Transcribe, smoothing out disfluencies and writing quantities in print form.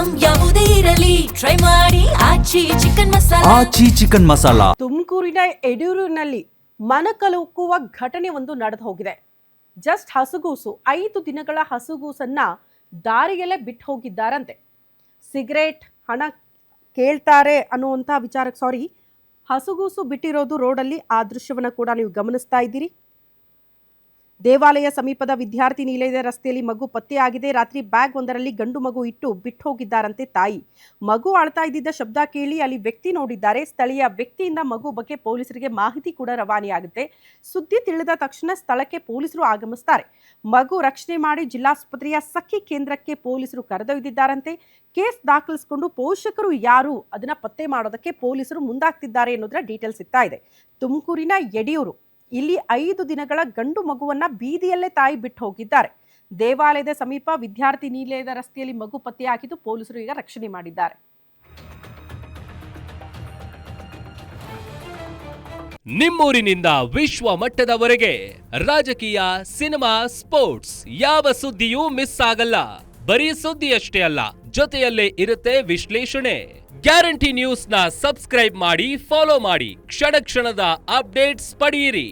Item ಯಾವುದೇ ಇರಲಿ try ಮಾಡಿ ಆಚಿ ಚಿಕನ್ ಮಸಾಲಾ. ಆಚಿ ಚಿಕನ್ ಮಸಾಲಾ. ತುಮಕೂರಿನ ಯಡೂರಿನಲ್ಲಿ ಮನಕಲುಕುವ ಘಟನೆ ಒಂದು ನಡೆದು ಹೋಗಿದೆ. ಜಸ್ಟ್ ಹಸುಗೂಸು 5 ದಿನಗಳ ಹಸುಗೂಸನ್ನ ದಾರಿಯಲ್ಲೇ ಬಿಟ್ಟು ಹೋಗಿದ್ದಾರಂತೆ. ಸಿಗರೇಟ್ ಹಣ ಕೇಳ್ತಾರೆ ಅನ್ನುವಂಥ ವಿಚಾರಕ್ಕೆ ಹಸುಗೂಸು ಬಿಟ್ಟಿರೋದು ರೋಡಲ್ಲಿ. ಆ ದೃಶ್ಯವನ್ನು ಕೂಡ ನೀವು ಗಮನಿಸ್ತಾ ಇದ್ದೀರಿ. ದೇವಾಲಯ ಸಮೀಪದ ವಿದ್ಯಾರ್ಥಿ ನಿಲಯದ ರಸ್ತೆಯಲ್ಲಿ ಮಗು ಪತ್ತೆಯಾಗಿದೆ. ರಾತ್ರಿ ಬ್ಯಾಗ್ ಒಂದರಲ್ಲಿ ಗಂಡು ಮಗು ಇಟ್ಟು ಬಿಟ್ಟು ಹೋಗಿದ್ದಾರಂತೆ ತಾಯಿ. ಮಗು ಅಳ್ತಾ ಇದ್ದಿದ್ದ ಶಬ್ದ ಕೇಳಿ ಅಲ್ಲಿ ವ್ಯಕ್ತಿ ನೋಡಿದ್ದಾರೆ. ಸ್ಥಳೀಯ ವ್ಯಕ್ತಿಯಿಂದ ಮಗು ಬಗ್ಗೆ ಪೊಲೀಸರಿಗೆ ಮಾಹಿತಿ ಕೂಡ ರವಾನೆಯಾಗುತ್ತೆ. ಸುದ್ದಿ ತಿಳಿದ ತಕ್ಷಣ ಸ್ಥಳಕ್ಕೆ ಪೊಲೀಸರು ಆಗಮಿಸ್ತಾರೆ. ಮಗು ರಕ್ಷಣೆ ಮಾಡಿ ಜಿಲ್ಲಾಸ್ಪತ್ರೆಯ ಸಖಿ ಕೇಂದ್ರಕ್ಕೆ ಪೊಲೀಸರು ಕರೆದೊಯ್ದಿದ್ದಾರಂತೆ. ಕೇಸ್ ದಾಖಲಿಸಿಕೊಂಡು ಪೋಷಕರು ಯಾರು ಅದನ್ನ ಪತ್ತೆ ಮಾಡೋದಕ್ಕೆ ಪೊಲೀಸರು ಮುಂದಾಗ್ತಿದ್ದಾರೆ ಅನ್ನೋದರ ಡೀಟೇಲ್ಸ್ ಸಿಗ್ತಾ ಇದೆ. ತುಮಕೂರಿನ ಯಡಿಯೂರು ಇಲ್ಲಿ 5 ದಿನಗಳ ಗಂಡು ಮಗುವನ್ನ ಬೀದಿಯಲ್ಲೇ ತಾಯಿ ಬಿಟ್ಟು ಹೋಗಿದ್ದಾರೆ. ದೇವಾಲಯದ ಸಮೀಪ ವಿದ್ಯಾರ್ಥಿ ನಿಲಯದ ರಸ್ತೆಯಲ್ಲಿ ಮಗು ಪತ್ತೆಯಾಗಿದ್ದು ಪೊಲೀಸರು ಈಗ ರಕ್ಷಣೆ ಮಾಡಿದ್ದಾರೆ. ನಿಮ್ಮೂರಿನಿಂದ ವಿಶ್ವ ಮಟ್ಟದವರೆಗೆ ರಾಜಕೀಯ, ಸಿನಿಮಾ, ಸ್ಪೋರ್ಟ್ಸ್ ಯಾವ ಸುದ್ದಿಯೂ ಮಿಸ್ ಆಗಲ್ಲ. ಬರೀ ಸುದ್ದಿಯಷ್ಟೇ ಅಲ್ಲ, ಜೊತೆಯಲ್ಲೇ ಇರುತ್ತೆ ವಿಶ್ಲೇಷಣೆ. ಗ್ಯಾರಂಟಿ ನ್ಯೂಸ್ ನ ಸಬ್ಸ್ಕ್ರೈಬ್ ಮಾಡಿ, ಫಾಲೋ ಮಾಡಿ, ಕ್ಷಣ ಕ್ಷಣದ ಅಪ್ಡೇಟ್ಸ್ ಪಡೆಯಿರಿ.